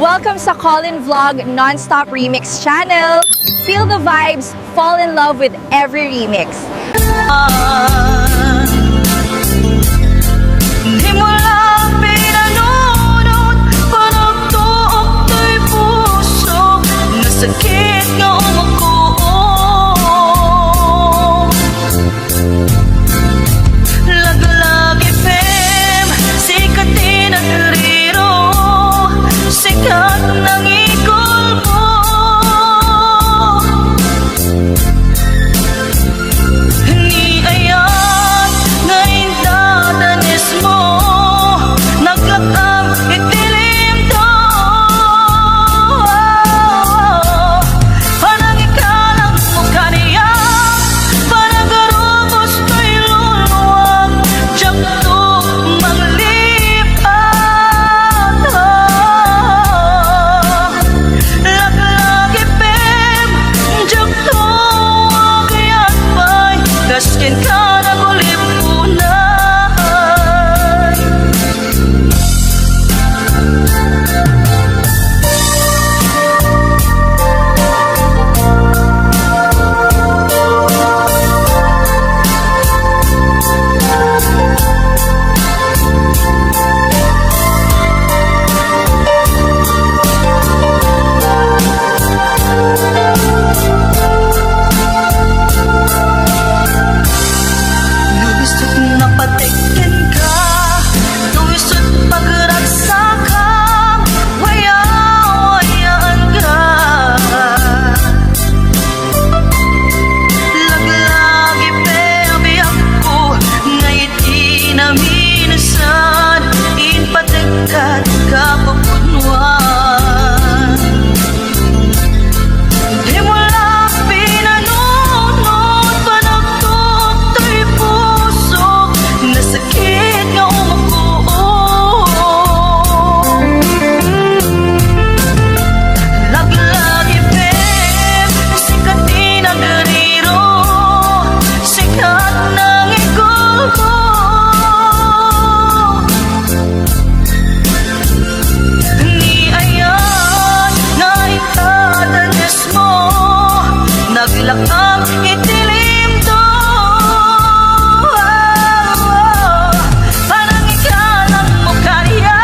Welcome sa Colin Vlog Non-Stop Remix channel. Feel the vibes, fall in love with every remix. Di mo lang pinanunod, panagtuok to'y puso, nasakit nga umuko. Laglag FM, sikat din ang riro, sikat ng ikol mo. Ni ayan na indadanis mo, naglakang itilim to. Parang ikalang mukha niya, parang garubos to'y luluwag, diyak to maglipat. Laglag ipem, diyak to kaya't pa'y kaskin ka na gulipunay. Luwisot na patikin ka, luwisot pagragsa ka, waya-wayaan ka. Laglag ipebiyak ko, ngayit inaminasan, inpatigkat kapapunwan. Di mo lang pinanunod, panagtuok to'y puso, nasakit nga umuko. Laglag ipem, sikat din ang riro, sikat ng ikol mo. Ni ayan na itadanas mo, naglakang itilim to. Parang ikalang mukha niya,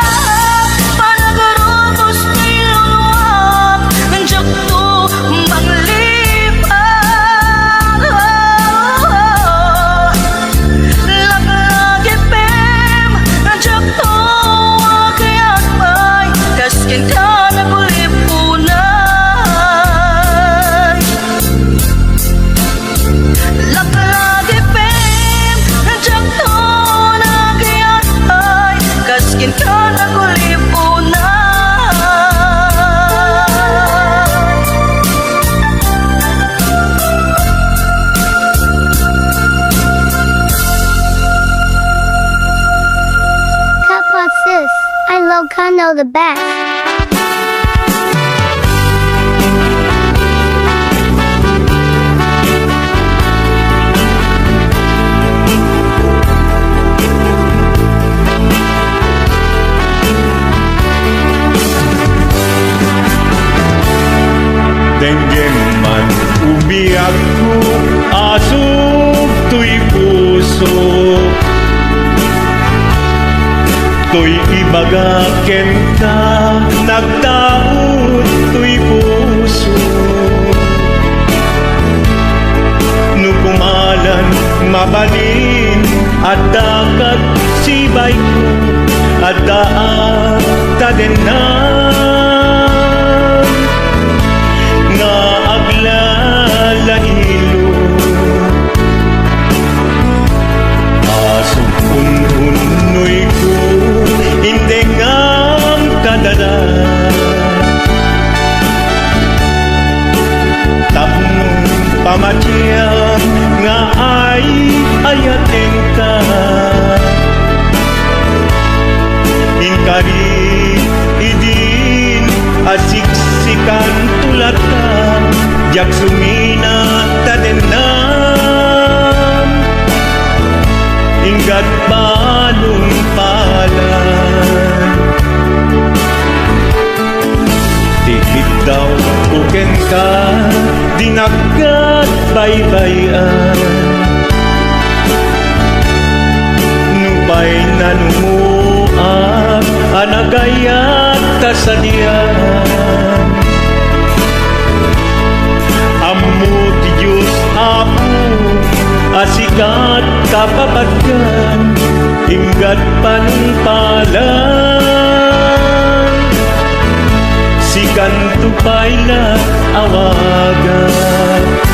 parang garubos to'y luluwag, diyak to maglipat. Laglag ipem, diyak to kaya't pa'y kaskin ka na gulipunay. Laglag ipem, diyak to na kaya't pa'y kaskin ka na gulipunay. Kappa sis, I love Kano the best. Denggen man umiyak ko, asog to'y puso, to'y ibagaken ka, nagtaot to'y puso. Nukumalan mabalin at dakat sibay ko, at daan tadenan nga aglalahilo. Asong ununoy ko, hindi nga kadala. Tapong pamatiyang nga ay ayatin ka. Inkari idi ka dinagat baybayan nupay nanumuak anagayat kasadian ammo ti Diyos Apo asikat kapapatkan hinggat panumpalan sikan tupay na awagan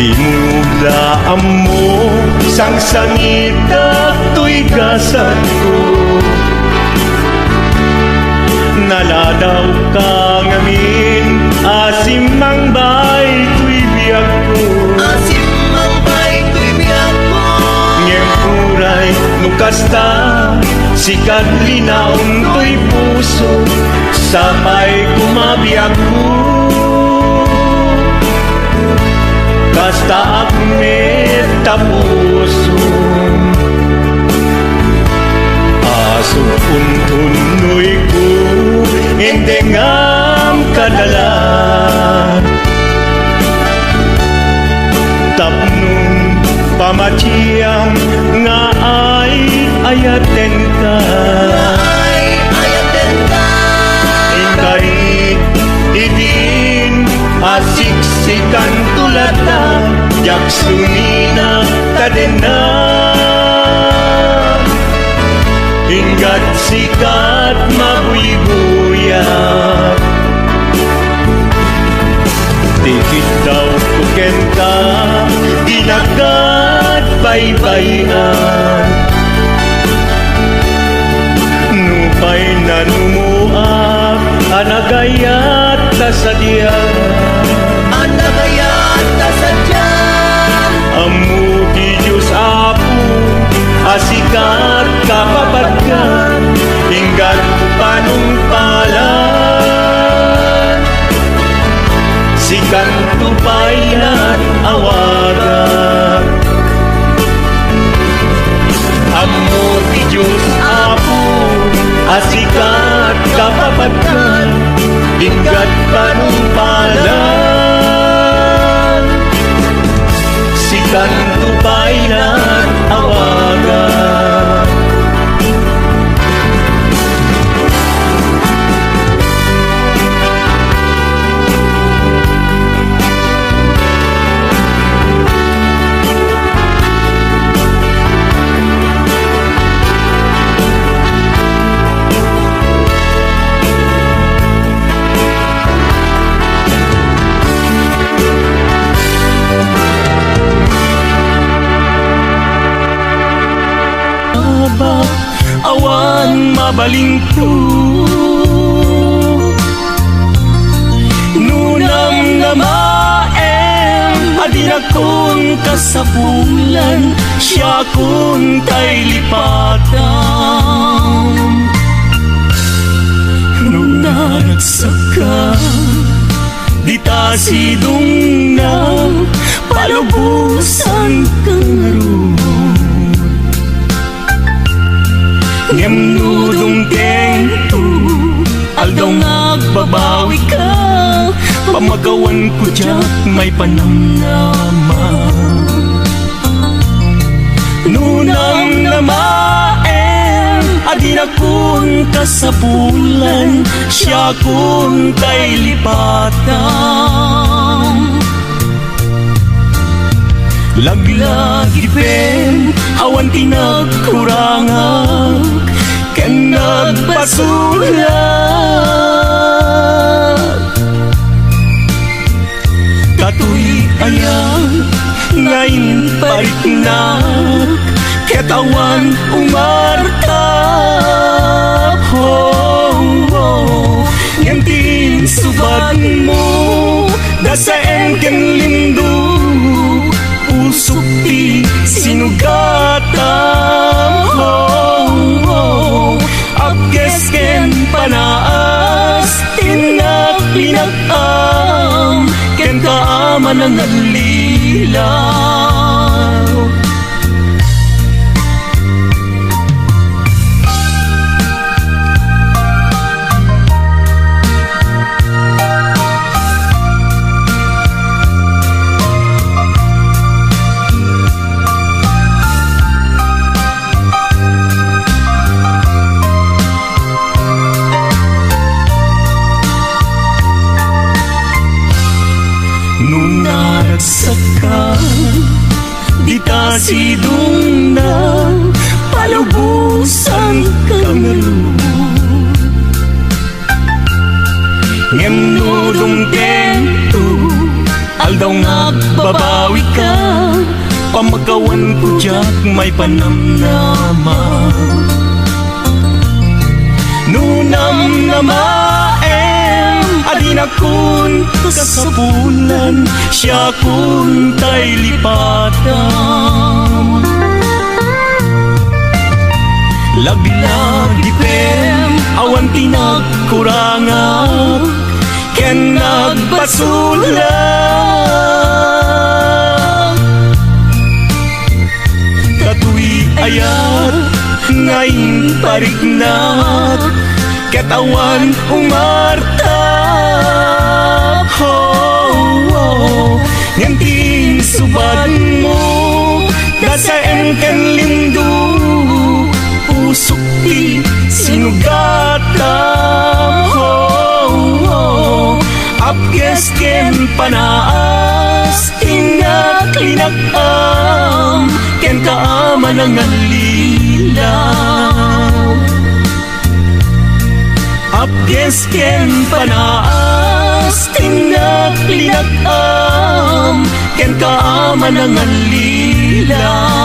di mula mo sang sangita to'y gasan ko naladaw ka ngamin asimang bay to'y biyag ko Asimang bay to'y biyag ko ngempuray nukasta sikat linaon to'y puso sapay kumabiyag ko kasta akmet tapuso aso puntunoy ko hindi ngam kadalan tapnong pamatiyang nga ay ayaten ka Ay ayaten ka ingkarit idin asiksikan tulata jak sumina kadena hinggat sikat mabuy-buyak tikit daw kukenta dinagat baybayan nupay nanumuak anagayat kasadian Anagayat kasadyan Amu di Diyos Apo asikat kapapatkan hinggat panumpalan sikat tupayan awagan Amu di Diyos Apo asikat kapapatkan hinggat panumpalan sikat tupayan awagan awan mabalingko nunam nga maem adin akong kasapulan siya kung tay lipatan nung nagsaka di ta sidong na palubusan kang aron ngemnudong tengto aldaw nagbabawi ka pamagawan ko dyan may panamnaman nunang namaen adin akong kasapulan siya kung tay lipatan laglagi pen awan tinagkurangan kan nagpasulat katuy ayang ngayon paritnak Ketawan umarta Ngantin subad mo Dasaen ken lindo Usok ti sinugatam Apkes ken panaas Tinak linakam Ken kaaman ang alilaw Nung naragsak ka, di ta sidong na palubusan kameru. Ngem nudong tento, aldaw nga babawi ka, pamagawan ko jak may panamnama. Nunam namaem, adin akun kasapulan, siya kun tay lipatan. Laglag dipem, awan tinagkurangan, ken nagbasulan. Katuwi ayat, ngayon parignat, katawan umarta. Ngantin subad mo, dasaen ken lindo, usok ti sinugatam. Apkes ken panaas, ingat linakam, ken kaaman ang alilaw. Apkes ken panaas, ingat linakam, ken kaaman ang alilaw.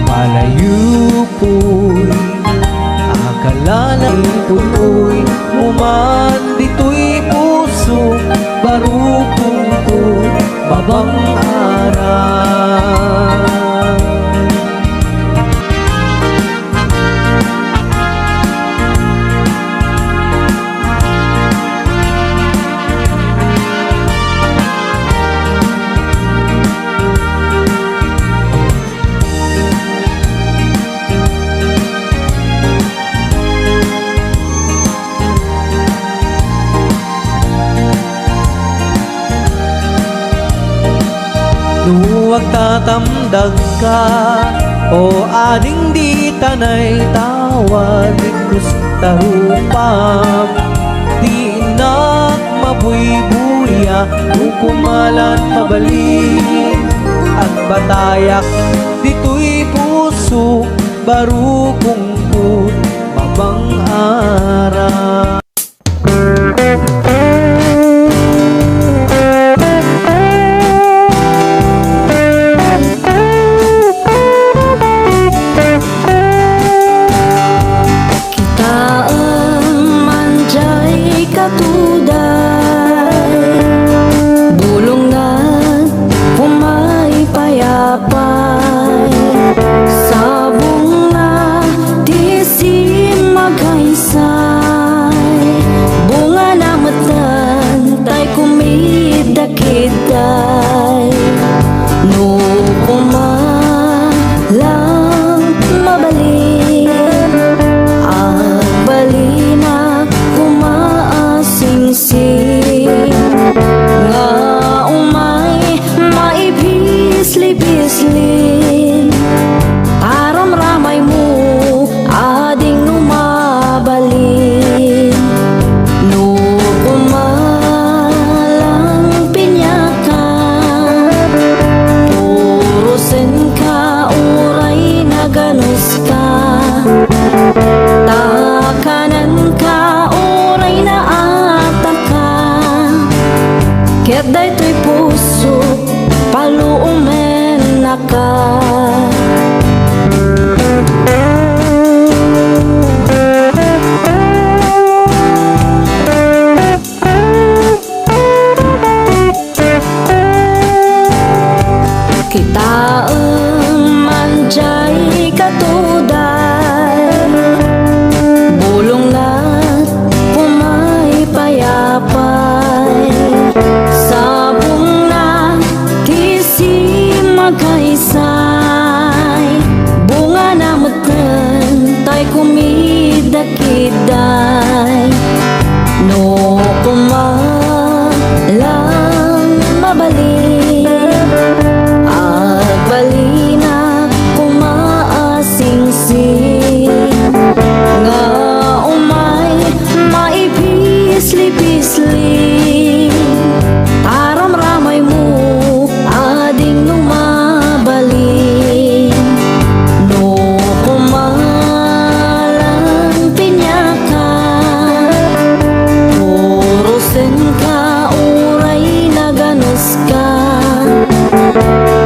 Malayo po'y akala ng tuloy Uman dito'y puso barukong ko babang araw. Huwag tatamdag ka o ading di tanay tawad gusta rupam di nak mabuybuya kumalan mabalik at batayak dito'y puso baru kungkut mabang araw. Sabong na di si magkaisay kita manjay katuday bulong lat pumay payapay sabong na kisi magkaisay bunga na matan tay kumidakiday no kumalang mabalik agbalina kumaasingsing nga umay maipisli-pisli taram-ramay mo ading lumabalik no kumalang pinyakan purusin ka uray na ganus ka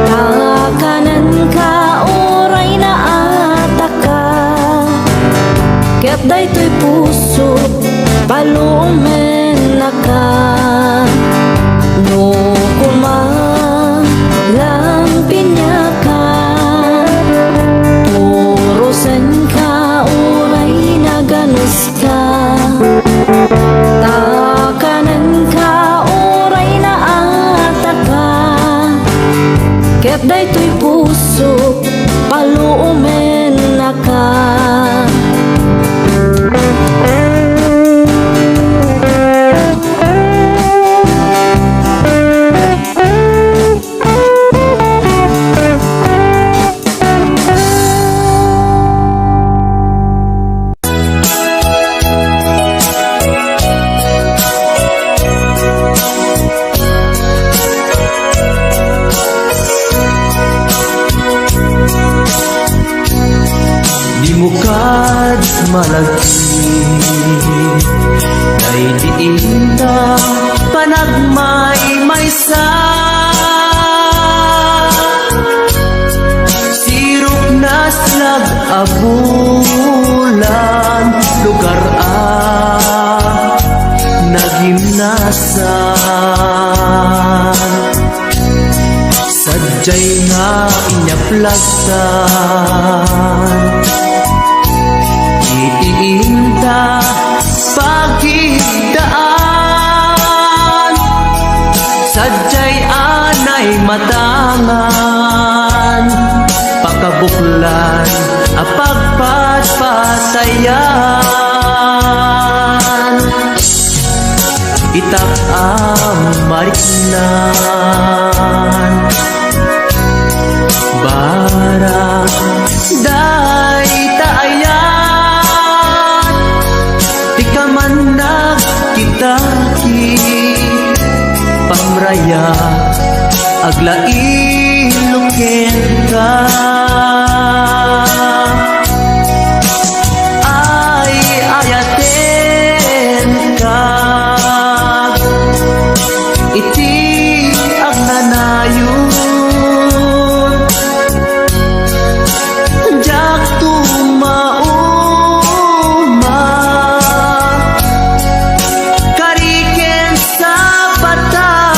kakanan ka uray na ataka ket daytoy puso palumen na ka no kumalang pinyakan purusen ka uray na ganus ka takanan ka uray na ataka ket daytoy puso palumen na ka Di mo kad malagi kay diin na panagmay maysa sirok na slag abulan lugar nagimnasan sadyay nga inyaplagtan iinta pagidaan sadyay anay matangan pakabuklan apagpatpatayan itak mariknan barang day taayan di ka man nagkitaki pamraya aglain ka ay ayaten ka iti ang nanayon jak tumauma kariken sa batak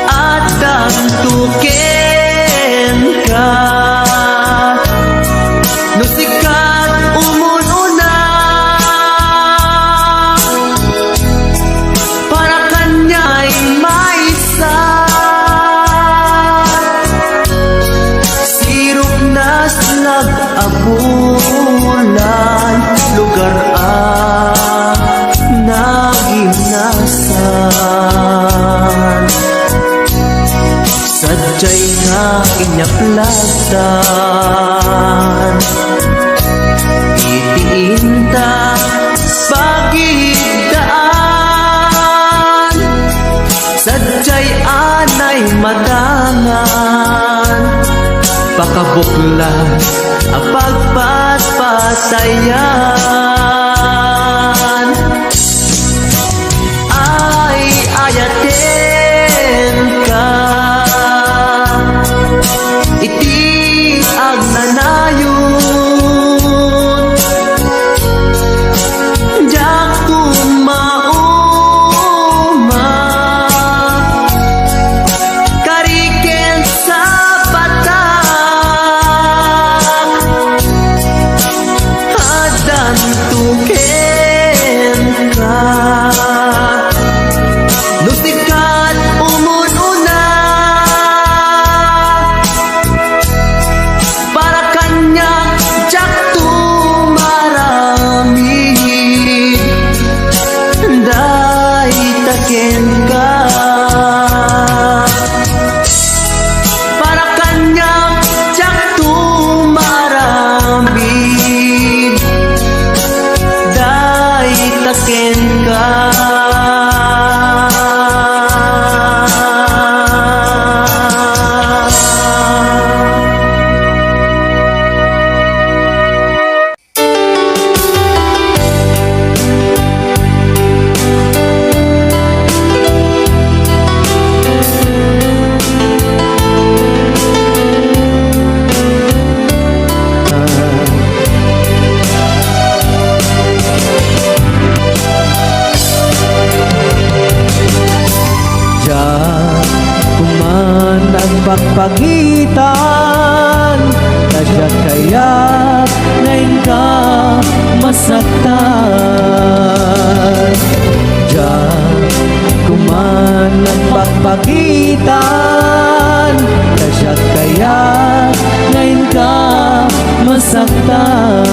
at dantuken ka nusikat umununa para kanya'y maisa sirok na slag abulan lugar nagimnasan sadyay nga inyaplagtan itiinta pagidaan sadyay anay matangan pakabuklan apagpatpatayan ay ayaten ka iti ang nanayon jak tumauma pagpagitan, kadya kaya ngayon ka masaktan. Diyan kuman ang pagpagitan, kadya kaya ngayon ka masaktan.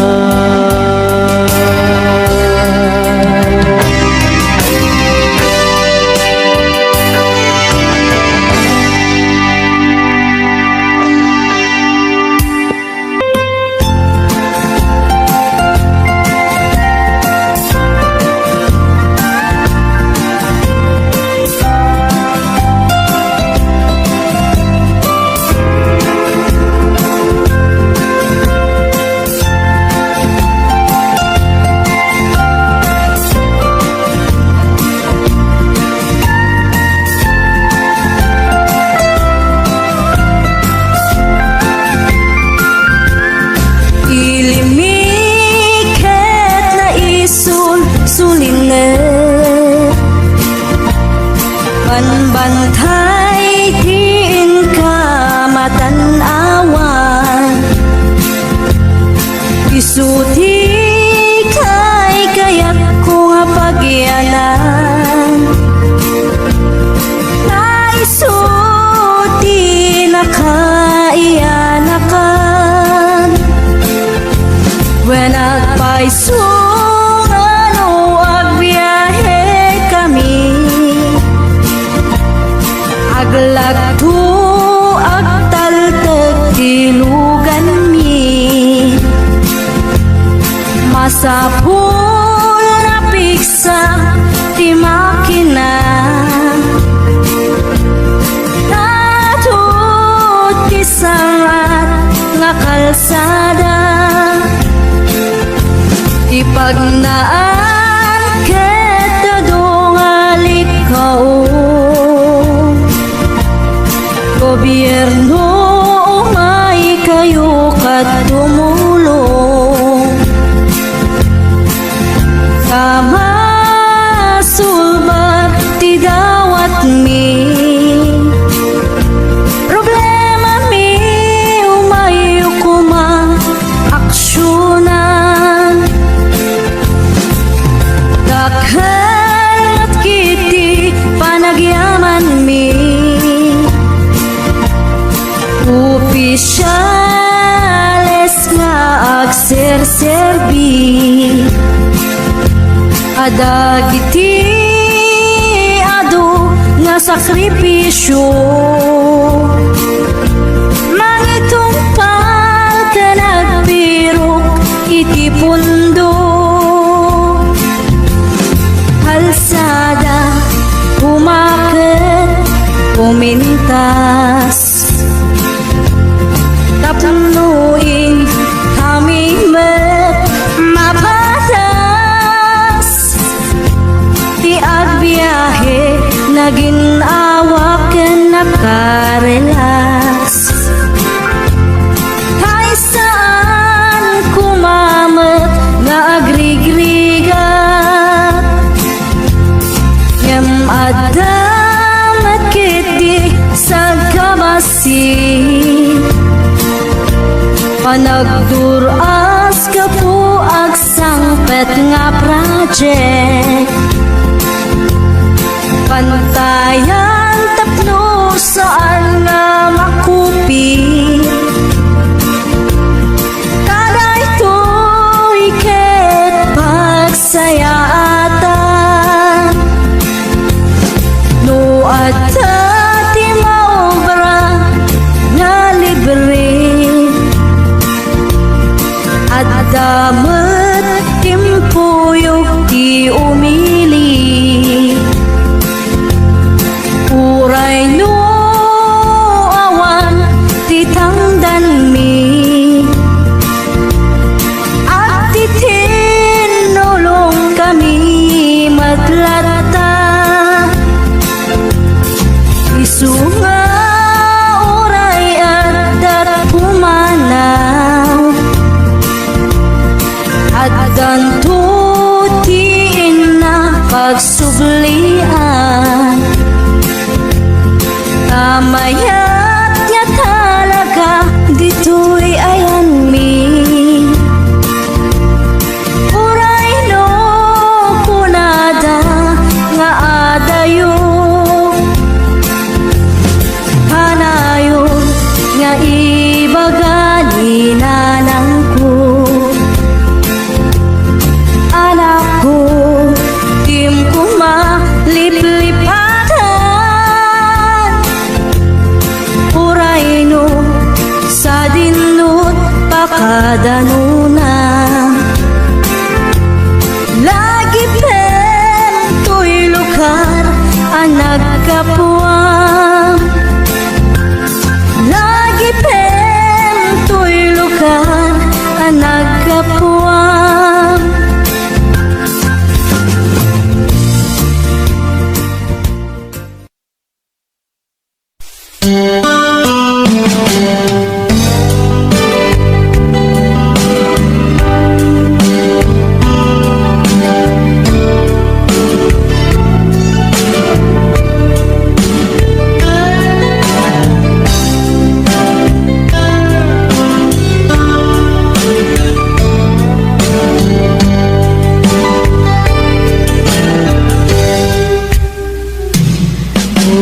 Ilimiket na sulinet, panbantay din ka matanawan, isuti kay kaya't ko nga pagyanan, naisuti na kaiyanakan. When nagpaisungan o agbiyahe kami, aglagto agtaltag tilugan mi, masapul na piksa ti makina, natut ti sangat nga kalsada. Ipagnaan ket dungalik kao, gobyerno umay kayo kat tumulong, kamasulbat ti dawat mi, problema mi umay kuma aksyonan. Dakhan at kiti panagyaman mi, opisyales nga agserserbi, adagiti adu nga sakripisyo, mangitumpal ka nagpirok iti pundo, kalsada umaket umintas, tapnuin kami met mapatas, ti agbiyahe naginawa ken nakarelas, kay saan kumamet nga agrigrigat, yam adamat kiti sa kabasi, panagduras ka po agsangpet nga project, pantayan tapno saan nga makupi, kada ito'y ket pagsayaatan, no adta ti maobra nga libre, at damat timpuyog ti umili, uray no awan ti tangdan mi, at ti tinulong kami matlata, padanuna. Lagi pen to'y lugar ang nagkapuan. Lagi pen to'y lugar ang nagkapuan.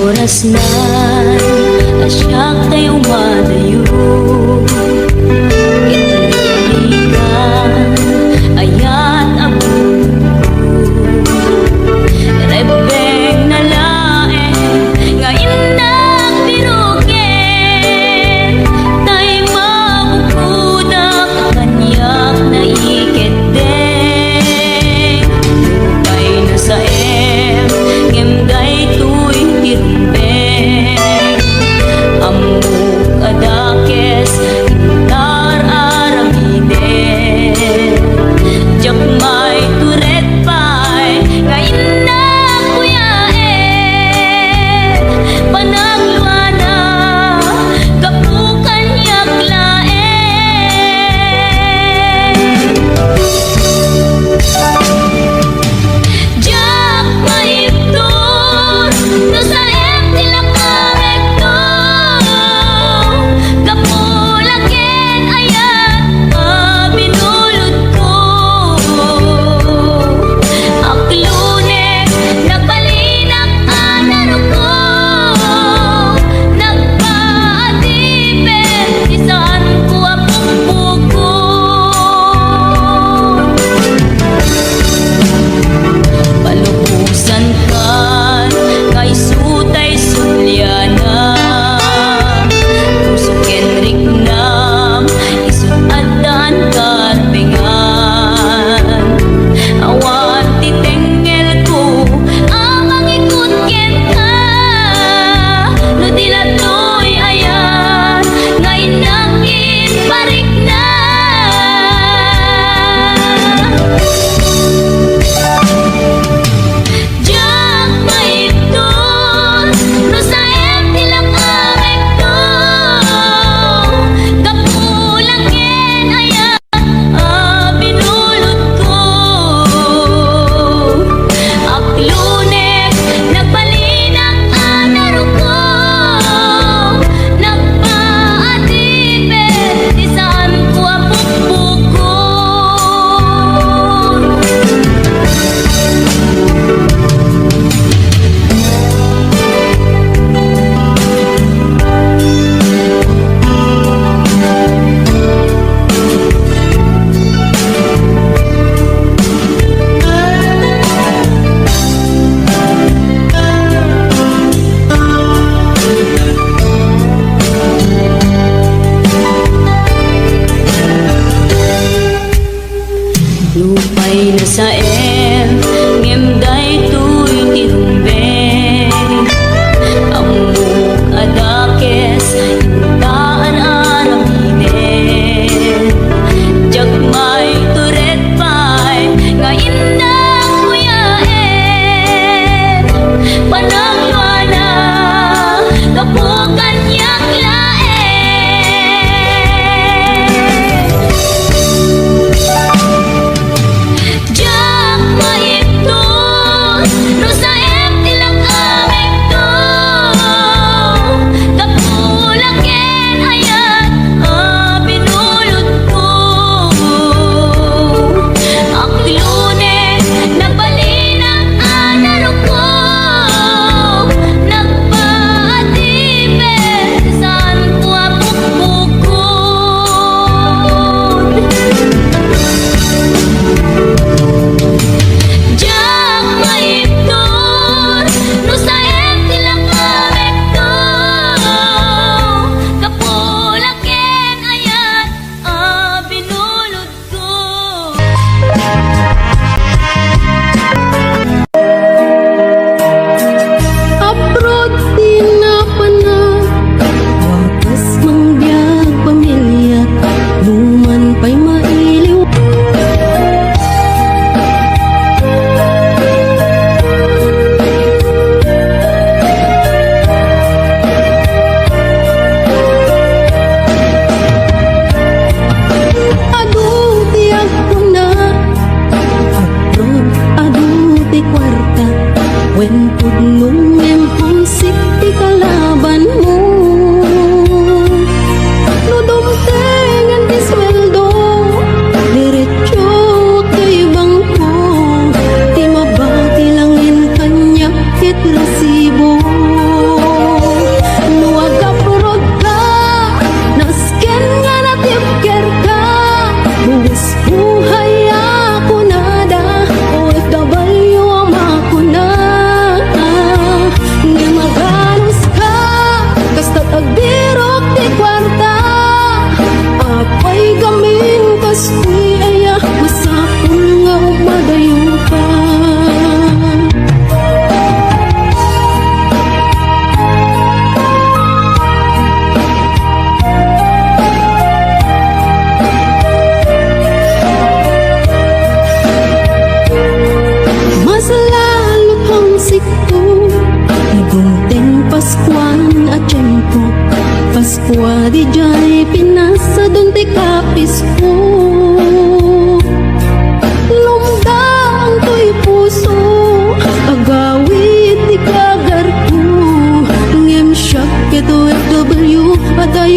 Oras na asyak tayo malayo. Itiniligan ayat ang rebeng na lae ngayon nagbirugen. Tay mabukudak kanyak na iketeng. Lupay na sa ngimday tuy tirumbeng. Amuk adakes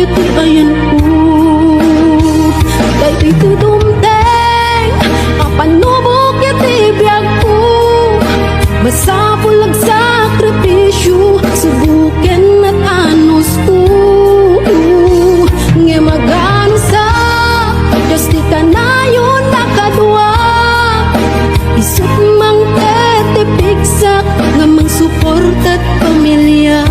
iti ayan po. Kay iti dumteng, apanubok iti biyag po. Masapul ag sakripisyo, subuken at anos ko. Nga magano sa Diyos di kanayon nakadwa. Isut mang tetipigsak nga mang suporta't pamilya.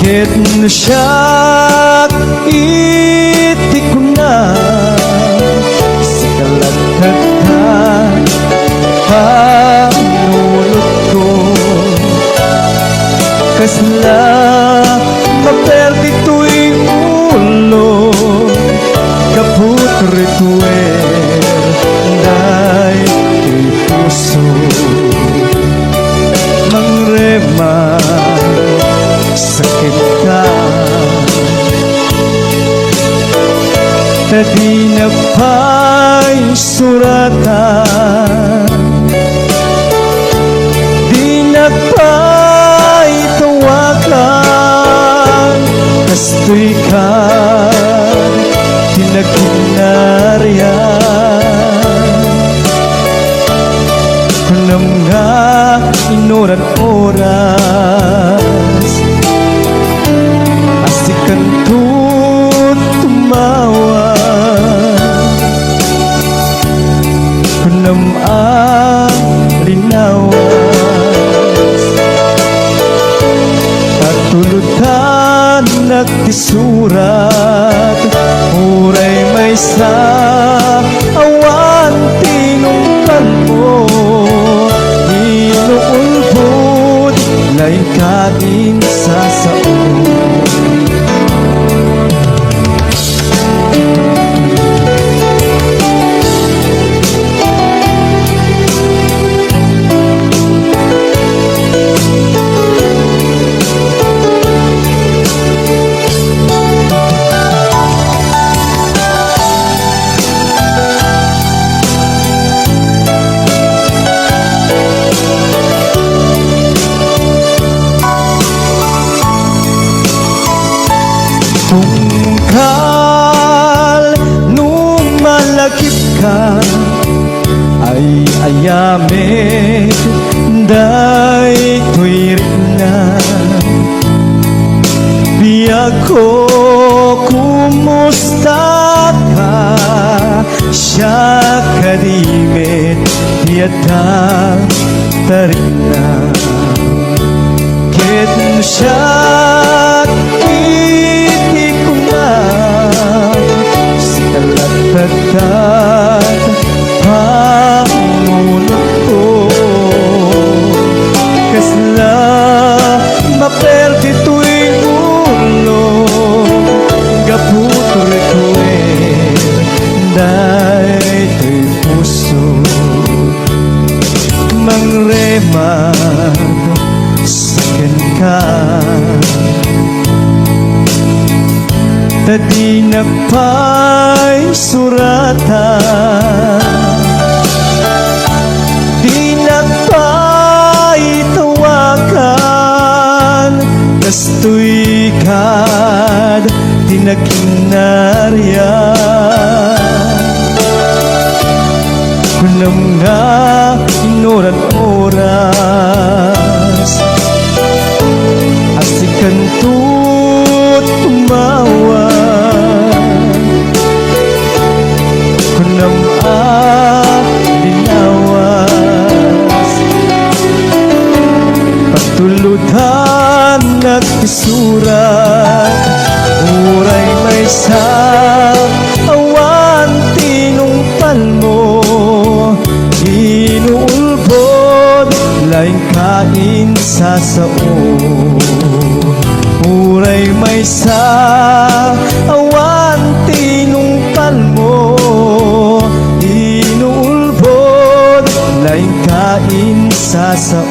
Ket na siya iti ko na sa kalatagtan panulot ko kasla maperdi tu'y ulo kaput rituer day ito'y puso mangrema sakit ka tadi na pa'y suratan di na pa'y tawakan kastoy ka tinaginaryan kunam nga inoran oras asikan tut tumawa kunam ang linawas tatulutan nagtisurat uray may sa awan tinungkan mo inuulbod lain kain sa saon tungkal nung malakip ka ay ayamit day tuwirik na biyag ko kumusta ka siya kadimit tiyata tarik na ket siya kalatagtan panulot ko kasla maperdi tu'y ulo gaput rituer day to'y puso mangremad sakin ka tadi na pa'y suratan di na pa'y tawakan kastoy kad tinaginaryan kunam nga inoran oras asikan tut tumawa kunam linawas patulutan nagtisurat uray may sa awan tinungpal mo inuulbod laing kain sa sao uray may sa awan tinungpal mo inuulbod laing kain sa sao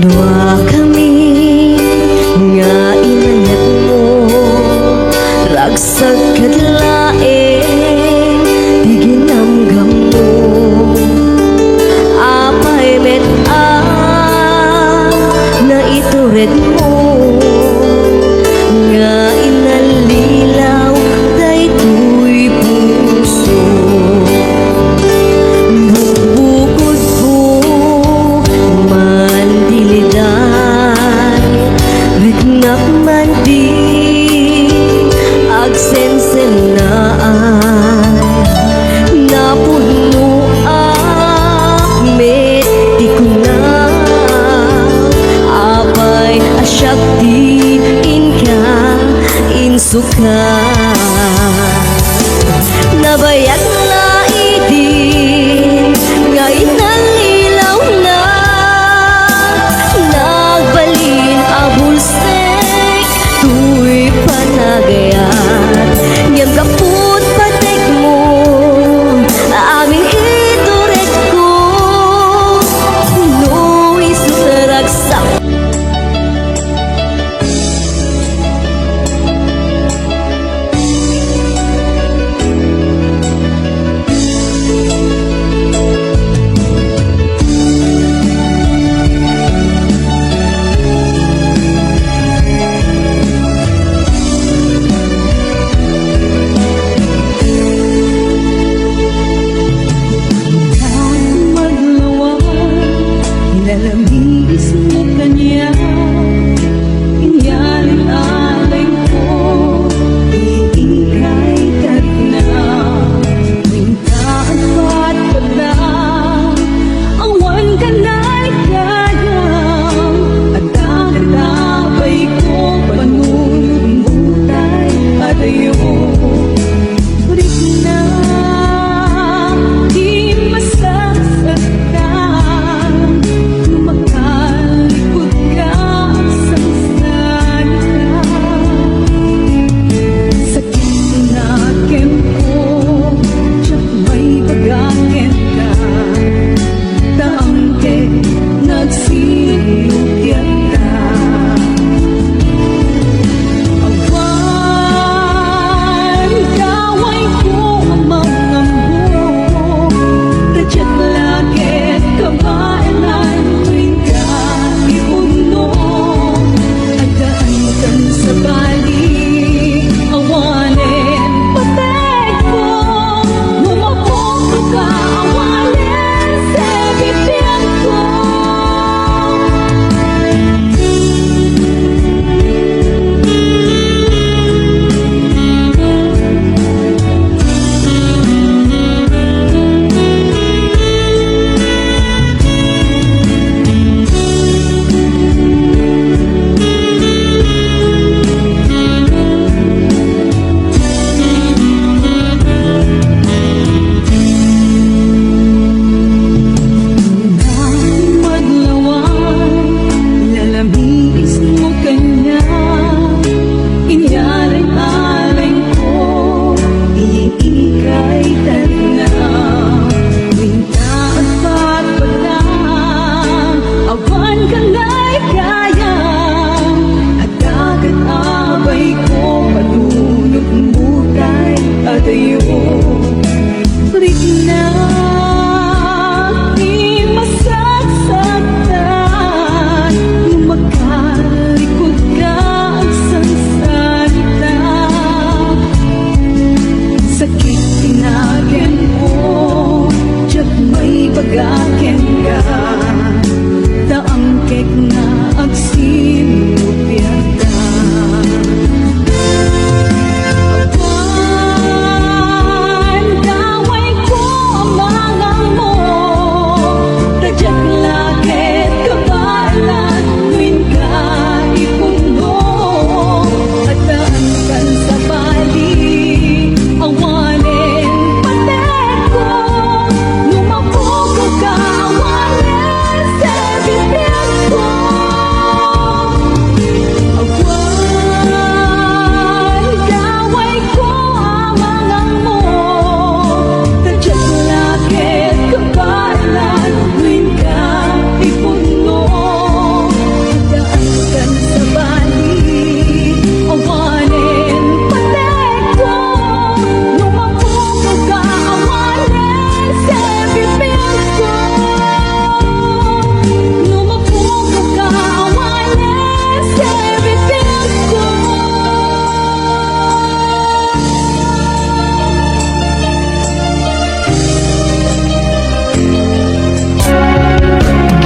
Dua kami nga inanyat mo, ragsag kadlaeng di ginamgam mo. Apay met na itured mo, nga inalilaw daytoy puso. Bukod po man diliday, ritnap man di agsensen na ay napuno met di ko na apay asyakti inka insuka. Nabayat na idin nga inalilaw na, nagbalin abulsek tuy panagayat. Ngem kaput patek mo aming ituret ko, no isutaragsak. Lalamigis mo kanya, inyalit-alay ko, iikay kat na. Mintaan at pala, awan ka na'y kayang, at katabay ko, panunod-mutay at iyo. Ulit na, di masasaktan, makalikot ka sa salita. Sakit na kem ko, tiyak may pagangin ka. Taangke, nagsilupyan ka. Awan, kaway ko ang mga mo, radyak langit, kamailan tuwing ka ipuno. Agdaan sa balik, awanin patay ko, lumapok ka, awanin sa bibig ko. Maglawan, lalamigis mo kanya, inyalit-alay ko, iikay na. Winta at patpalang, awan ka na'y kayang, at kagat-abay ko, panunod-mutay at iyo. Rit na, di masasaktan, makalikot ka sa salita. Sakit tinagin ko, tiyak may pag-akin ka. Taangkek na agsilupyan ka. Awan, kaway ko ang mga mo, radyak langit, kabalan, tuwing ka ipuno. At daan sa balik, awanin patay ko, lumapok ka, awanin sa bibig ko.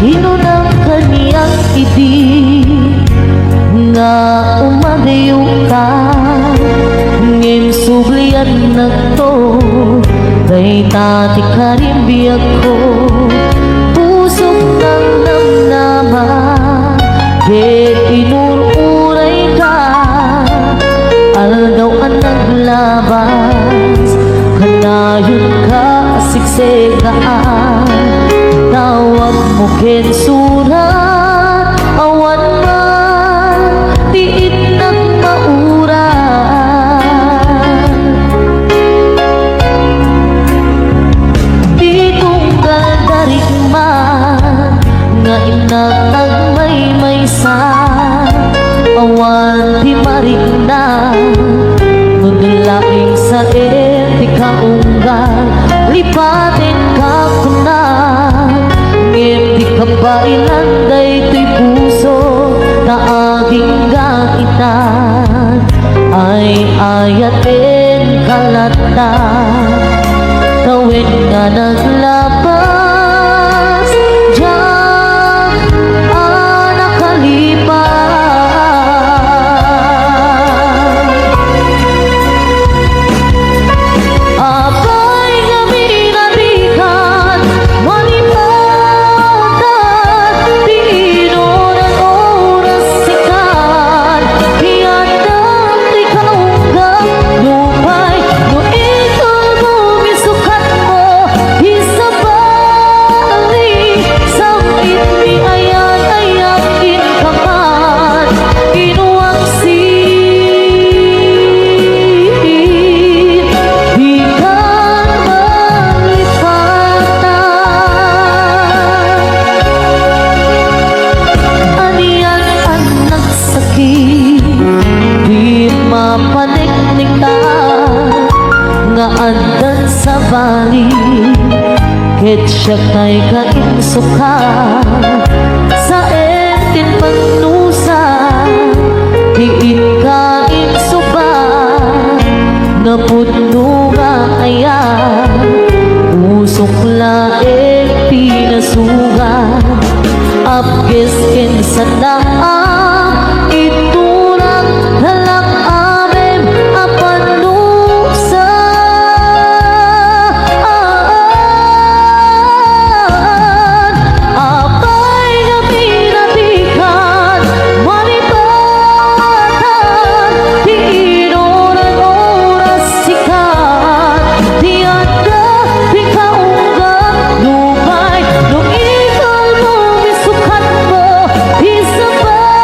Hinunang kaniyang iti nga umadayo ka ngem sublian nagto day tati karimbiyag ko pusok ng namnaman ket inururay ka aldaw ang naglabas kanayon ka siksegaan tawag mo ken surat awan man tiit ng mauran di tunggal darig man nga inatag may sa awan di marigna nudlaing sa etika unggal lipatin ka kuna ngem di ka bailan daytoy puso na aging gaitan ay ayatin kalata kawin nga naglabas diyan nakalipas apay nga minarikan malipatan di inunan oras sikan hiyadang di kaunggap lupay no ikol mo misukat mo isabali samit mi ayan ayakin kaman inuwaksin di ka malipatan aniyan ang nagsakit di mapaniknikan nga andan sa bali ket siya kay kainsuka sa entin magnusa diin ka insuba na pudno nga ayan usok laeng pinasugan apkes ken sandaan iturang halak amem apanusa apay nga pinatikan malipatan di inuran oras sikat di anda di kaunggap lupay no ikal mo misukat mo isabali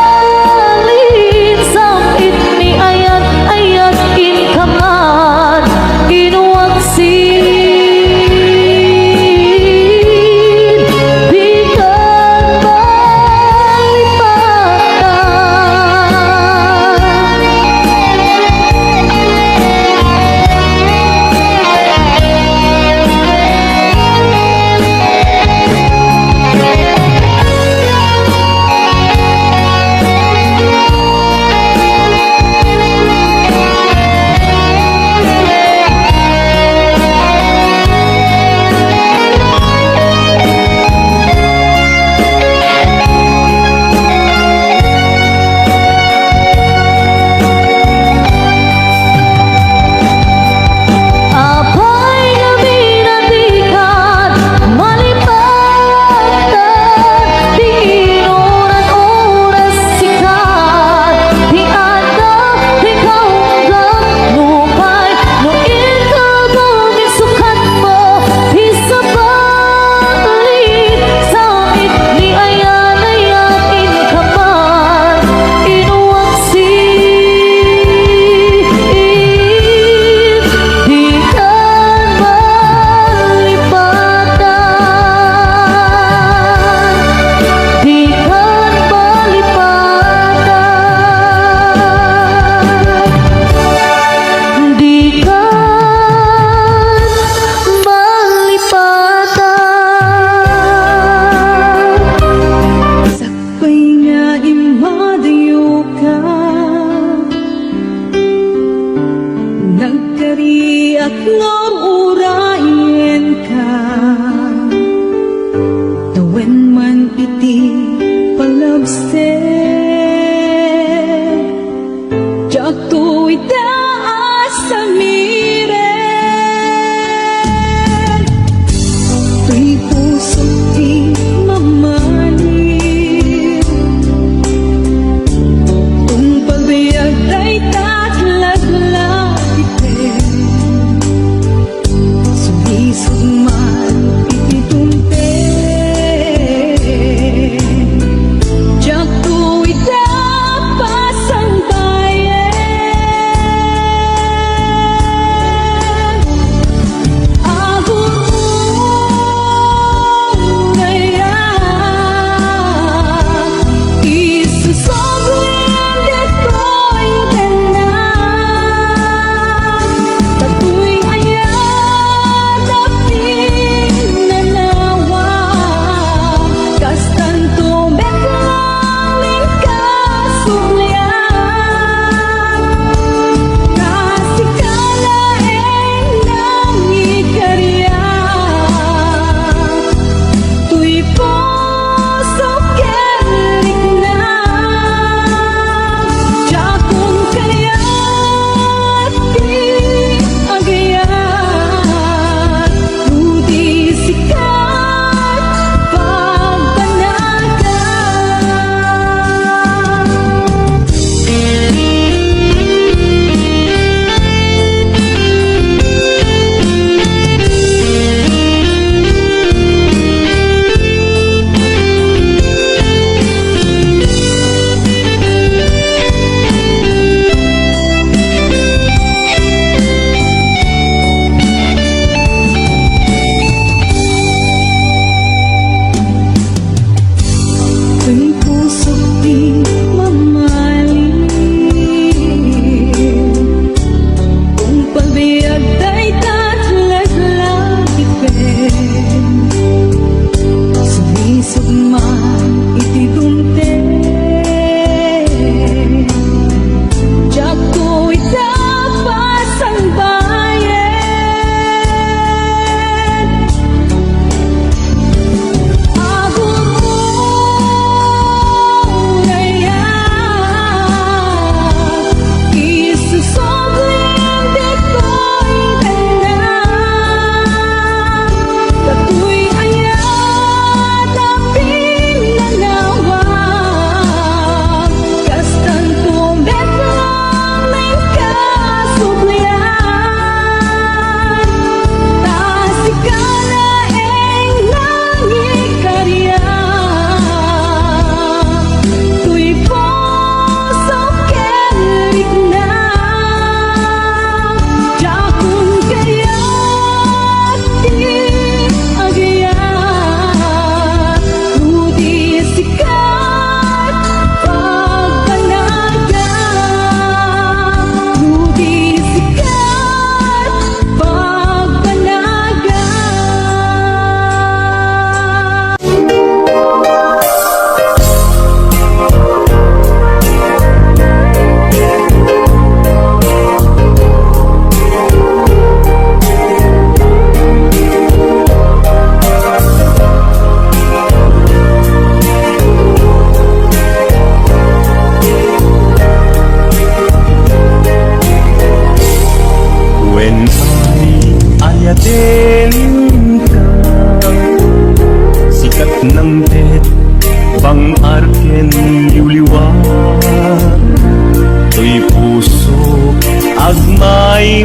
iti palabse. Jak tu itaas sa miren, tuy puso di mamanin. Kung pagbayag ay tatlaglag itin, sumisog man ititumpe. Jak tu itapas ang bayan,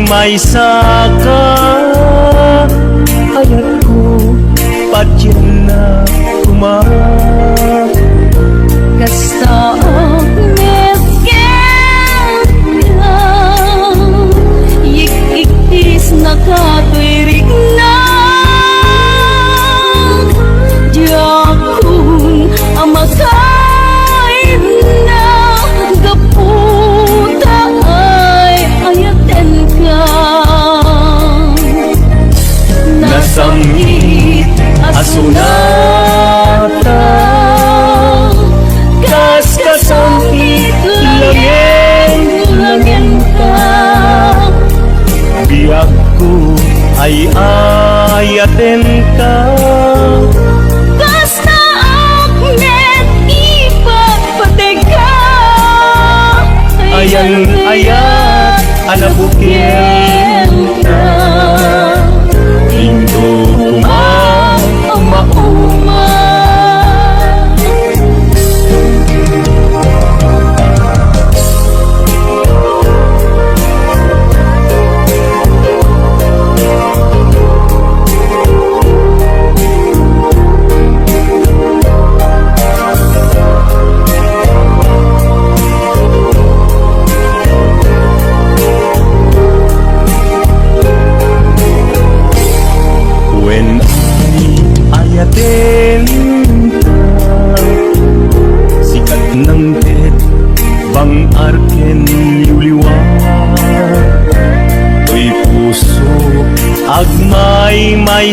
may saka ayat ko patyan na kumak Kasta mesken yik-ikis nakatwirig na Diyakun amakain na gaputa ay ayaten ka nasamit asunata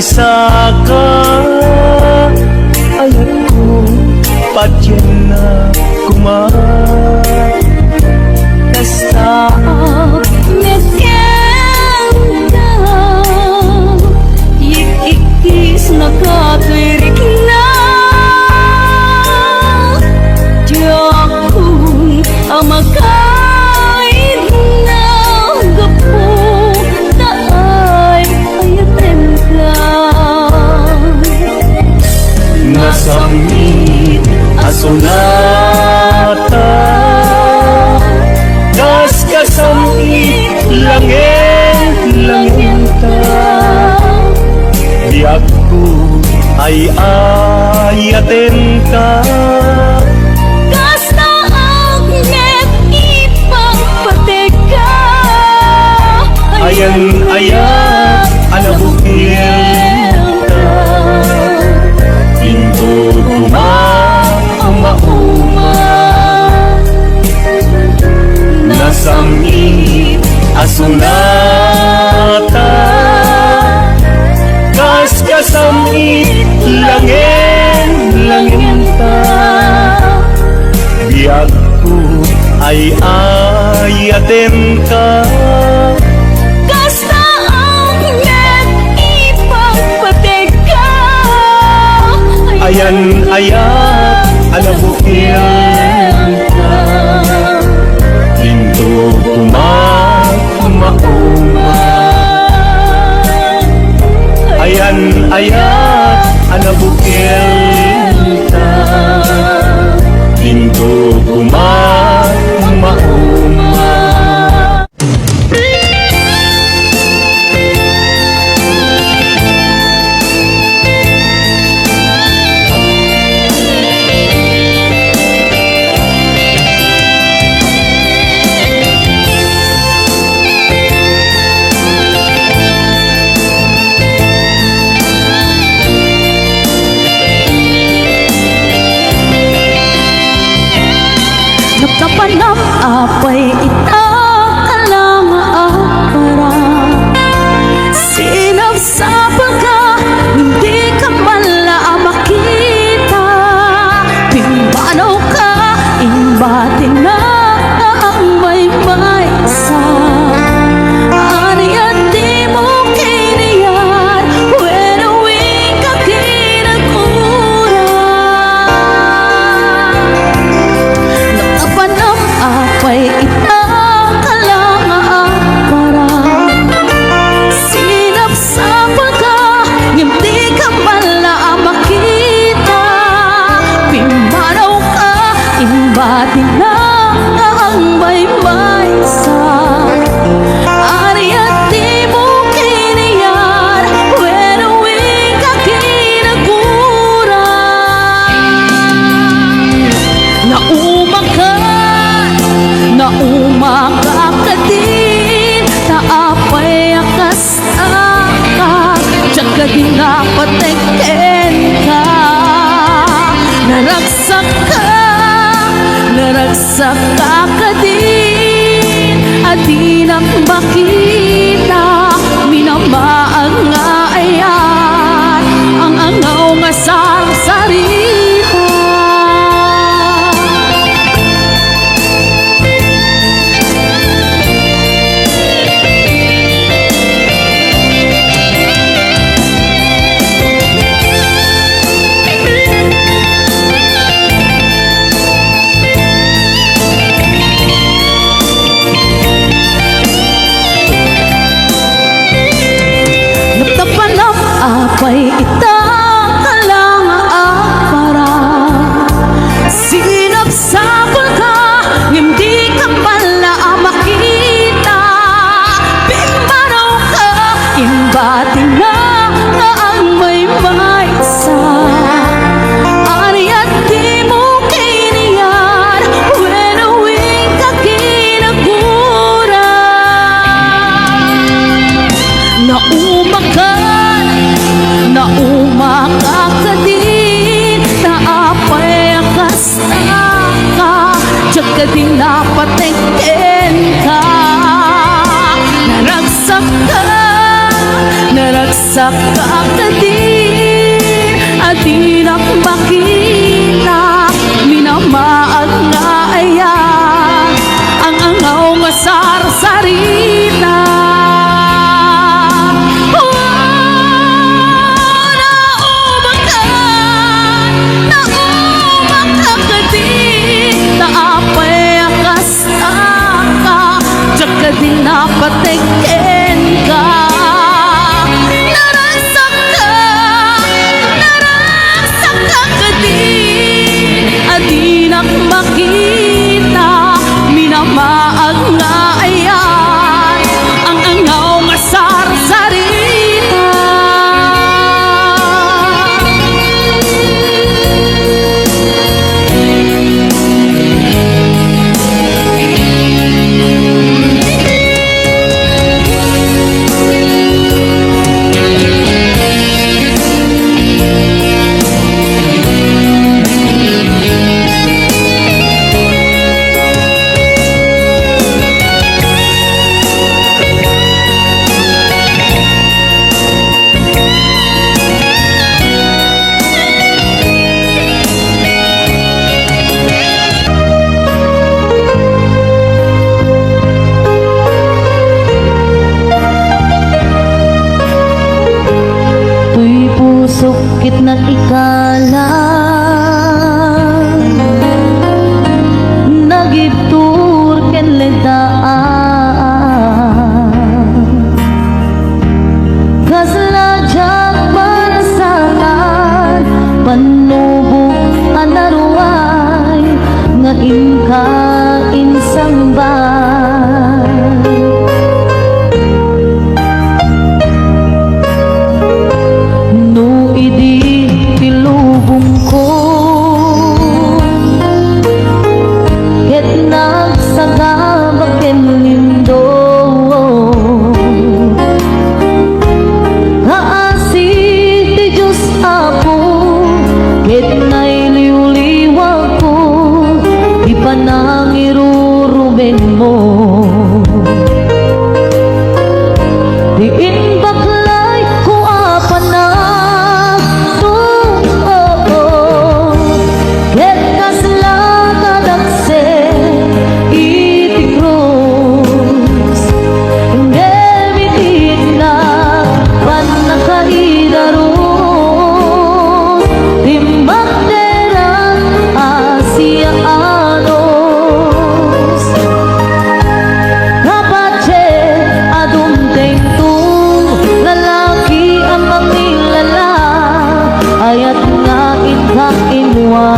saka ayat ko patyan na Kasta nagkanta Ikikis nakatwirik na Diyakong ang makain na gapo Taay ayaten ka Nasamit asunata Das kasamit langin ta Biag ko ay ayaten ka Kasta ang net ipagpateka Ayan ayat anabukil ta Pinto uma Nasamit asunata Kas kasamit langin ta Biag ko ay ayaten ka Kasta ang net ipagpateka Ayan ayat anabukil ka Pinto uma Ayan ayat anabukil ka Pinto uma Nagkapanam apay itakalang para Sinabsapa ka, hindi ka pala makita Pimbanaw ka, imbatin na ang may sa Ani at di mo kiniyan, wenawin ka kinagura Nakapanam apay itakalang para Sinapsapa ka, ngimti ka pala makita Pimbanaw ka, imbatin na ang may sa Ari at di mo kiniyan, wenawin ka kinagura Naumakan ka din Naapay akas ka Diyan ka din napateken ka Naragsak ka din At di nang makita Minamaang nga ayan Ang angaw nga sarsarita Nagtapanap apay itakalang para Sinapsapal ka, hindi ka pala makita Pimbanaw ka, imbatin na ang may sa Ari at di mo kiniyan, wenawin ka kinagura Naumaka ka din Naapay akas ka Diyan ka din napateken ka Naragsak ka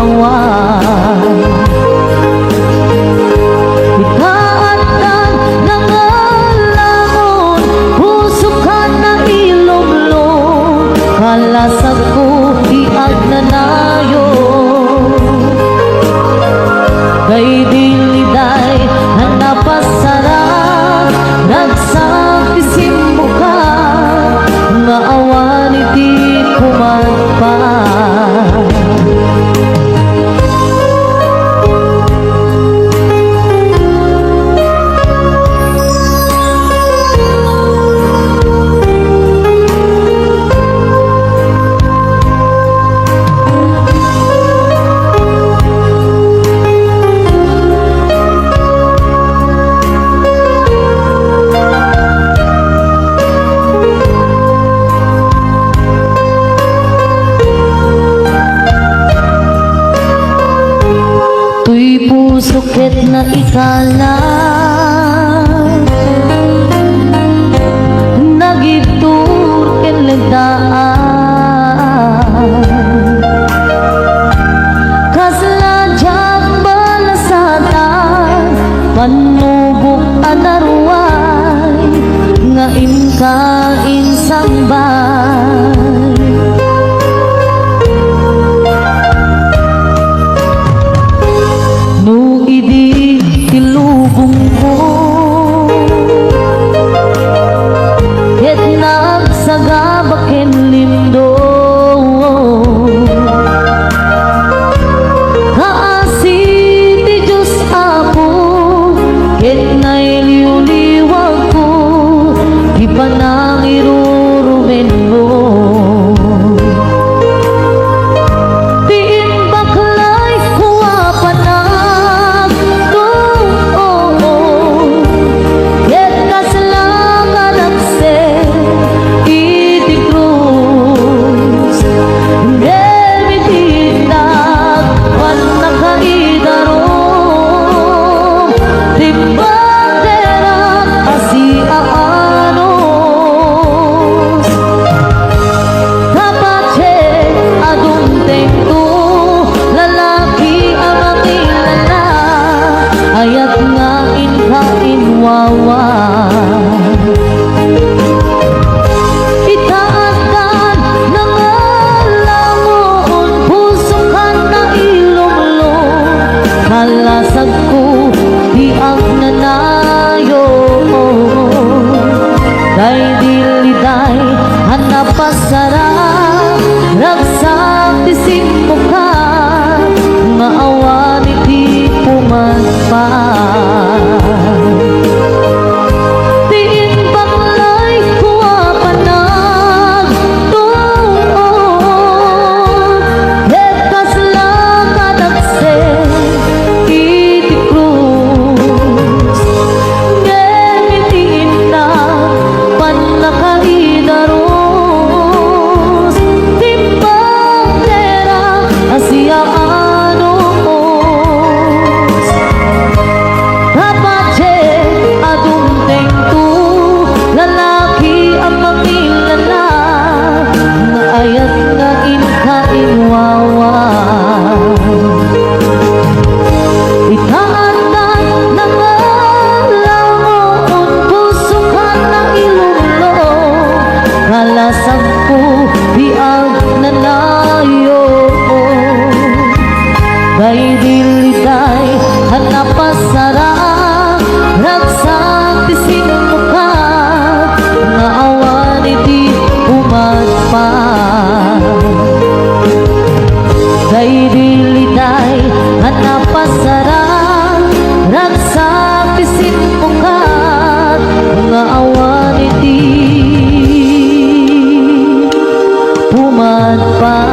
wawan. Ikaatan ng alamon, puso ka na ilumlong, kalasag ko iagnanayo. Kay diliday hanapasarap, nagsapisim mo ka, nga awan iti kumagpa. Tuy puso ket na ikala, nagitur ken legdaan, kasladyak balasatan, panubok anaruay, nga inkain sambay. No idi tilubong ko, ket nagsagabaken lindo, kaasi ti Diyos Apo, ket nailiw-liwag ko, di pa nang irurumen mo. Ayat nga inkain wawan. Itaatan ng alamon, puso ka na ilumlong, kalasag ko di agnanayo. Kay diliday hanapasarap, nagsapisim mo ka, nga awan iti pumaspa. Tiin baklay kuwa panag tuon, ket kasla kadakse iti krus, ngemitiin na panakaidaros, timbang tera asya ayat nga inkain wawan. Itaatan ng alamon, puso ka na ilumlong, kalasag ko di agnanayo. Kay diliday hanapasarap, nagsapisim mo ka, nga awan iti umaspa. Kay diliday hanapasarap, nagsapisim mo ka, nga awan iti umaspa.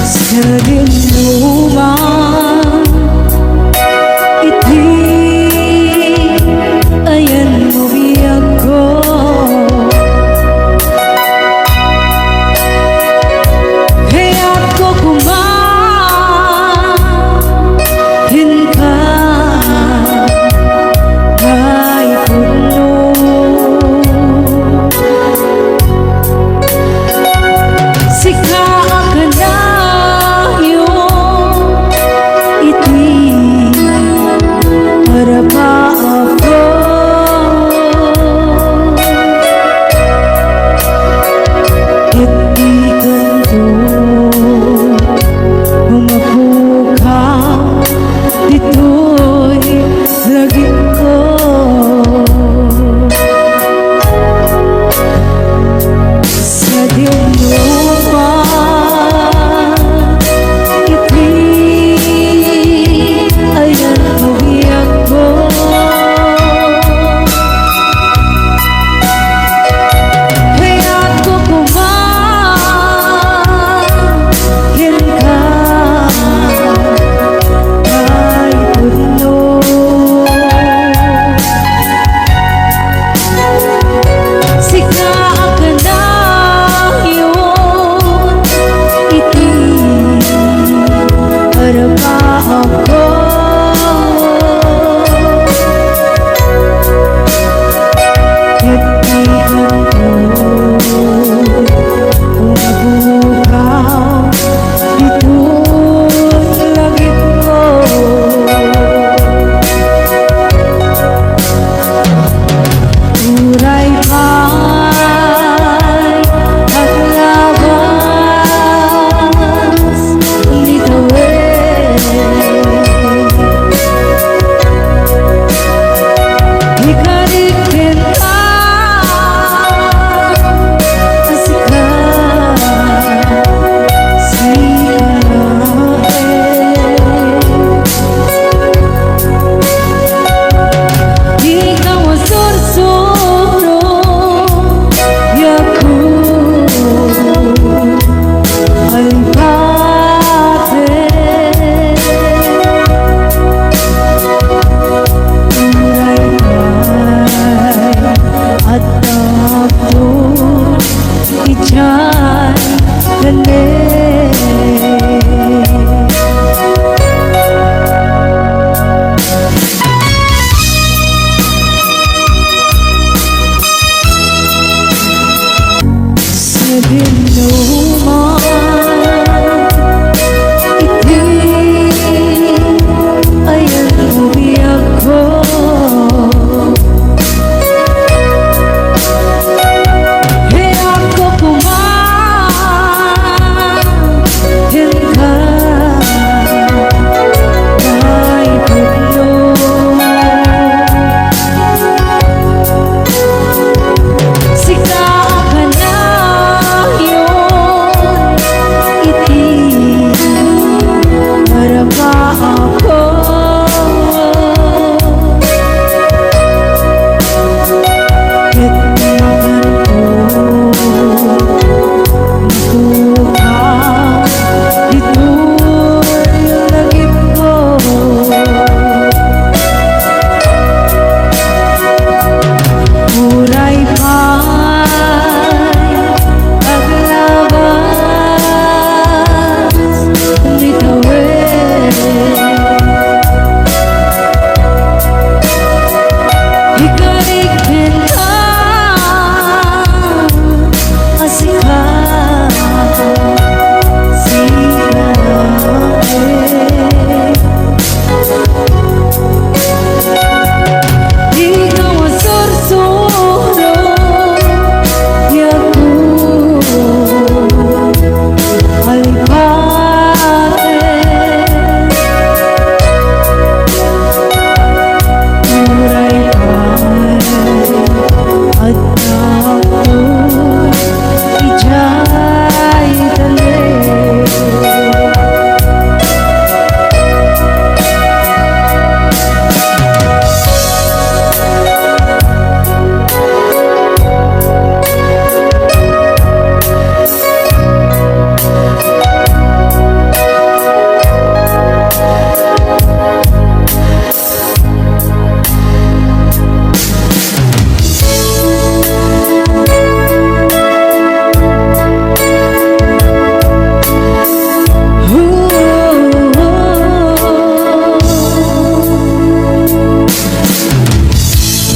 Sa dinuman, iti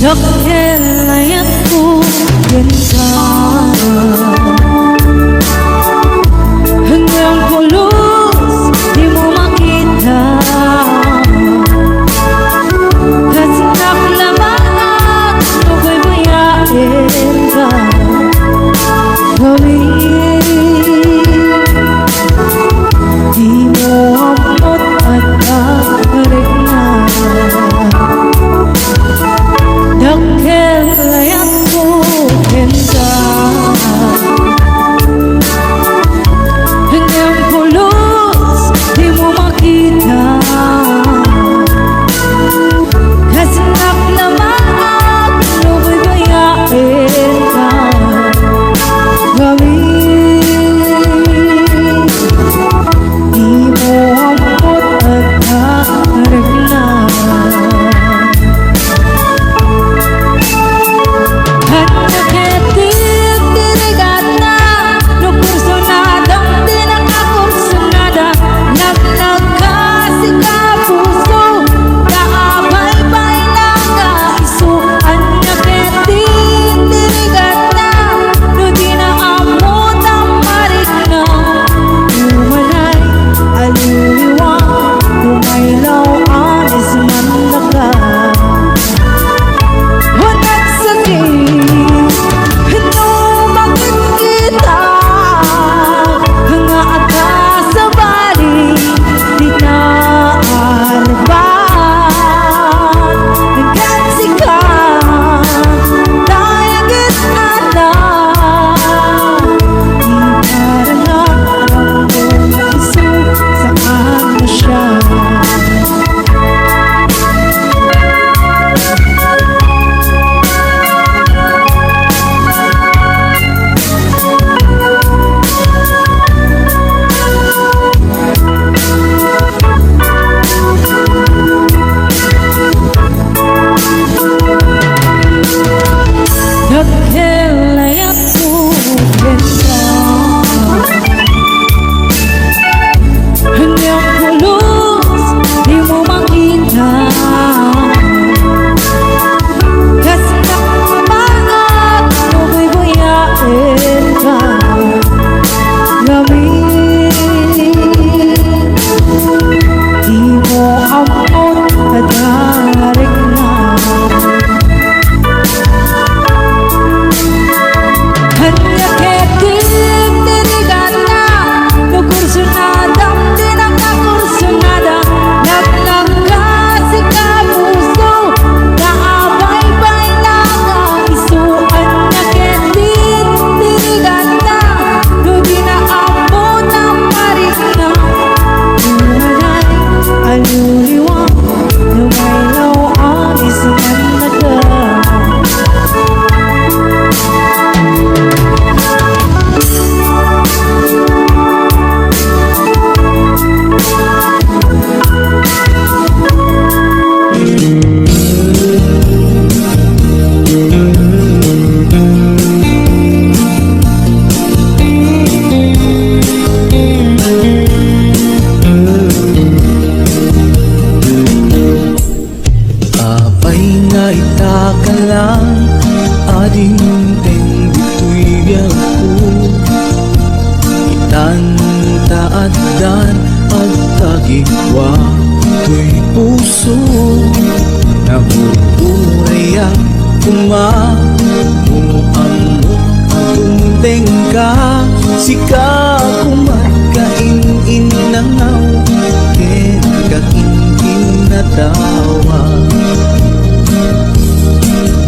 Dakkel layat ko ganda hanggang pulos di mo makita kasi naklamaan ako'y bayain ka gawin di mo amot at kakarik na dakkel layat ko ganda hanggang pulos di mo makita kasi naklamaan ako'y bayain ka gawin di mo amot at kakarik na at nakitig dirigat na no kursunadang di nakakursunada nagnagkasi ka puso kaabay-bay lang ka iso at nakitig dirigat na no di naamot ang marik na umanay aliliwang lumaylaw ang ismandaka Watak sakit, no bakit kita Nga atas sa bali, di na arban Nagkansi ka, tayo gitna na Di parang alam ko na iso saan na siya Dakkel layat ko ganda hanggang pulos di mo makita kasi naklamaan ako'y bayain ka gawin di mo amot at kakarik na hanya ketim dirigat na no kursunadang di nakakursunada nagnagkasi ka puso kaabay-bay lang ang iso hanya ketim dirigat na no di naamot ang marik na umanay aliliwang lumaylaw ang ismandaka Apay nga itaka lang ading teng bito'y biyak ko itantaad dan at tagigwa to'y puso na buburaya kumamuamot tumteng ka sika kumakaininangaw ken kakinkin na tawa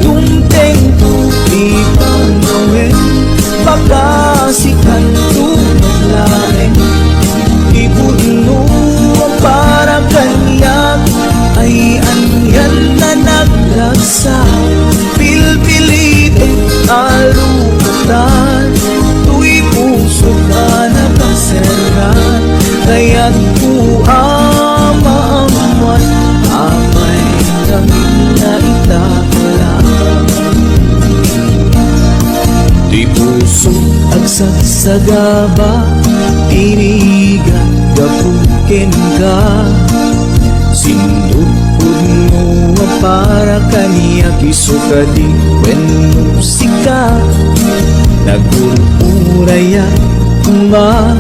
Tumteng tupi panawin Pagkasikan tumaglain Ibudno ang parang kanyak Ay anyan na naglagsa Pilpilipin alupatan Tu'y puso ka na kaseran Kaya't ku amaamuan Amay kami na itaklang Di puso agsasagaba Tirigan kapukin ka Sindupod mo para kaniya gisukadi when musika nagururaya ma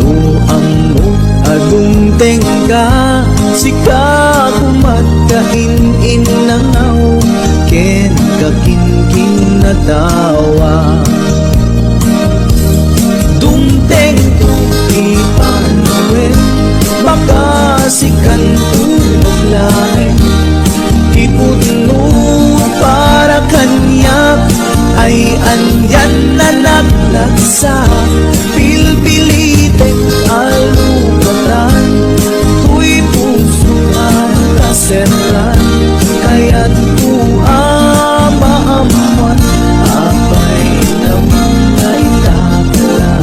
no amo adung tengka sika kumatahin inangaw ken kakinkin natawa dumteng ipanawen makasikan tuloglain ipudno para kanya ay andyan na naglagsa pilpilitin alupatan tuy puso ang kaseran kaya't maamuan apay naman ay takalan.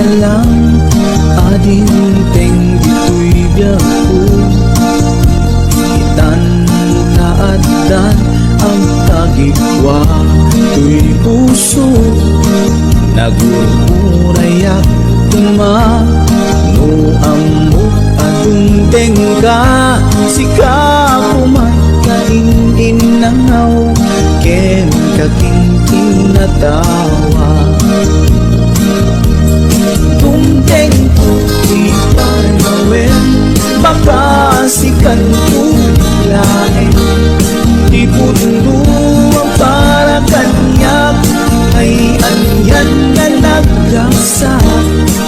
Lang ading teng dito'y biyago itan naadan ang tagigwa to'y puso nagururayak tuma no amok adung tengka sika kumakain inangaw ken kakinting natawa tungteng ipanawen makasikan tulain ipudno ang para kanya ay anyan na nagrasa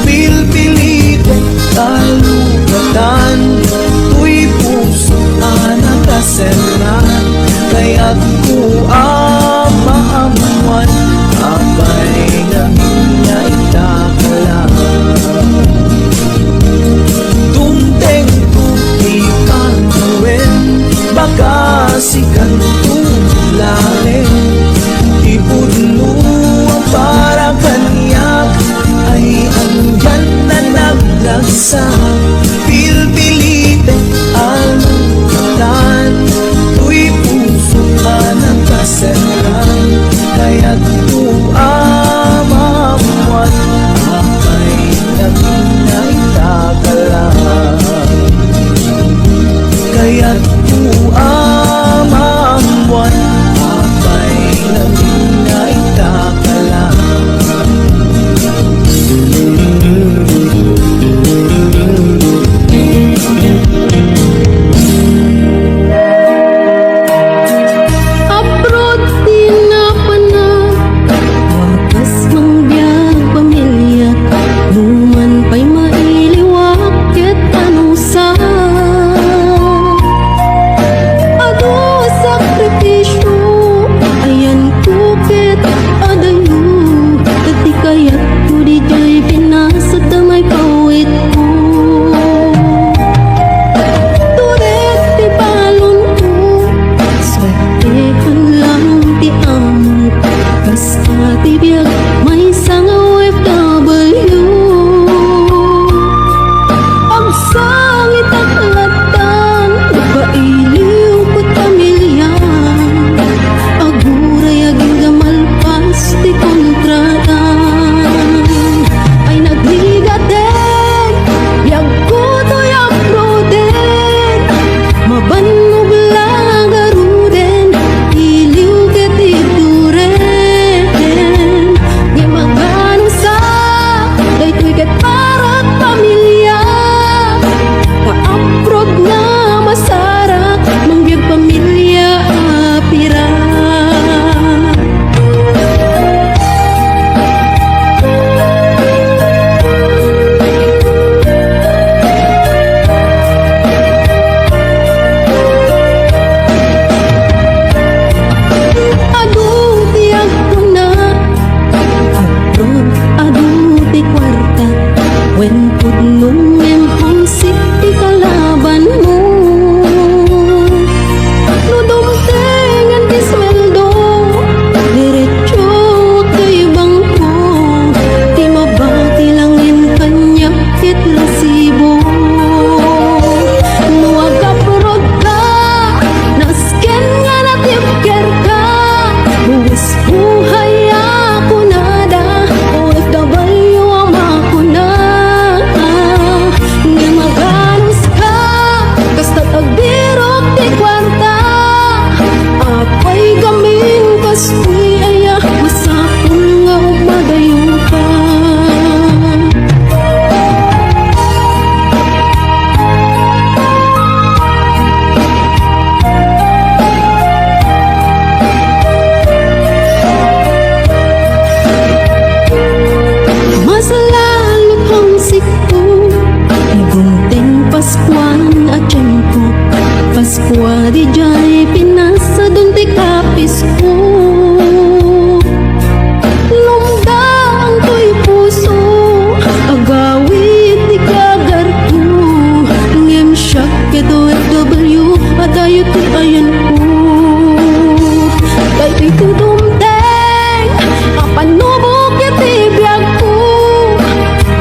pilpilitin talukatan tuy puso anakaseran kaya't ko maamuan apa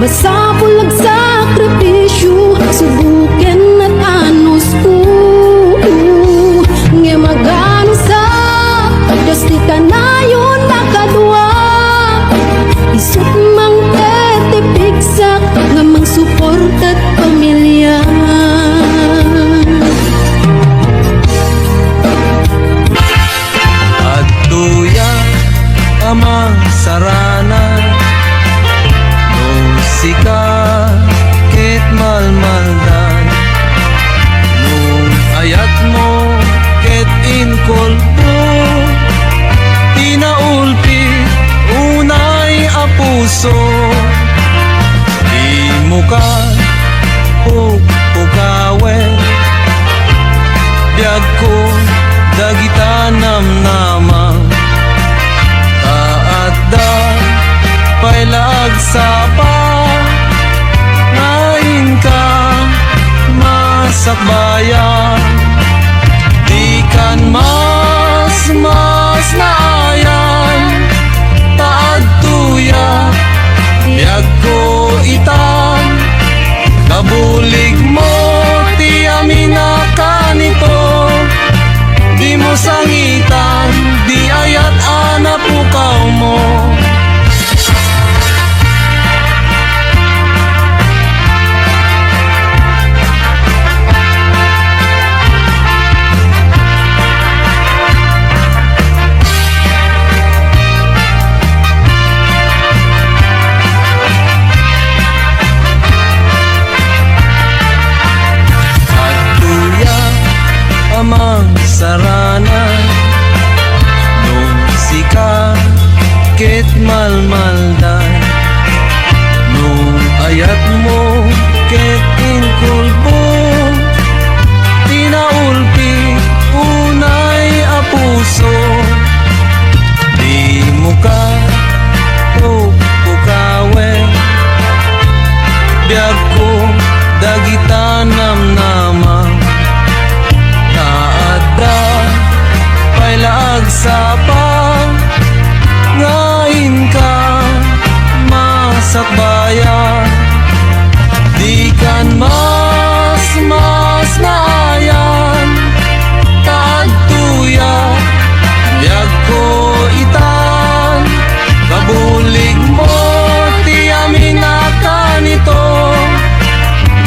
Basa pulag sakripisyo, subukin at anos ko. Nga magano sa Diyos di ka na yun nakadwa. Isot mang tetipigsak nga mang support at pamilya. At tuya amang sarana nung sikakit malmaldan nung ayat mo ket inkolpo tinaulpi unay a puso di mo ka pukawen biag ko dagita namnamang taadda pailag sapa ngain ka masakbayan di kan mas naayan taad tuya biag ko itan kabulig mo ti amina kanito di mo sangitan di ayat ana pukaw mo. Amang sarana nung sikakit malmaldan nung ayat mo ket inkulbo tinaulpi unay a puso di mo ka pukawen biag ko dagita namnamang naadda pailag sapa ngain ka masakbayan di kan mas naayan taad tuya biag ko itan kabulig mo ti amina kanito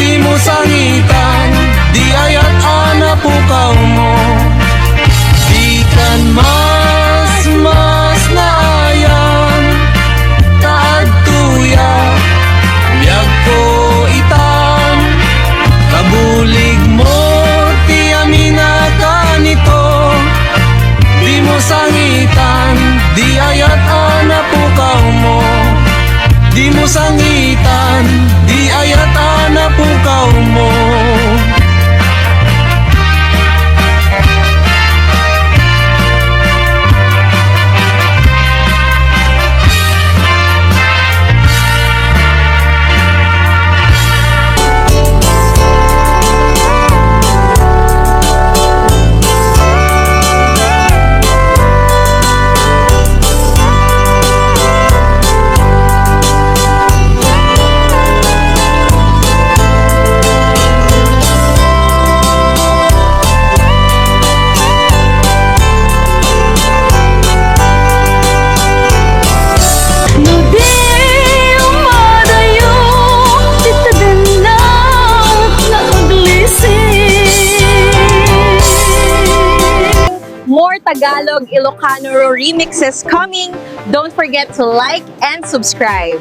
di mo sangitan di ayat ana pukaw mo di kan mas naayan taad tuya biag ko itan kabulig mo ti amina kanito di mo sangitan di ayat ana pukaw mo di mo sangitan di ayat ana pukaw mo. More Tagalog Ilocano remixes coming. Don't forget to like and subscribe.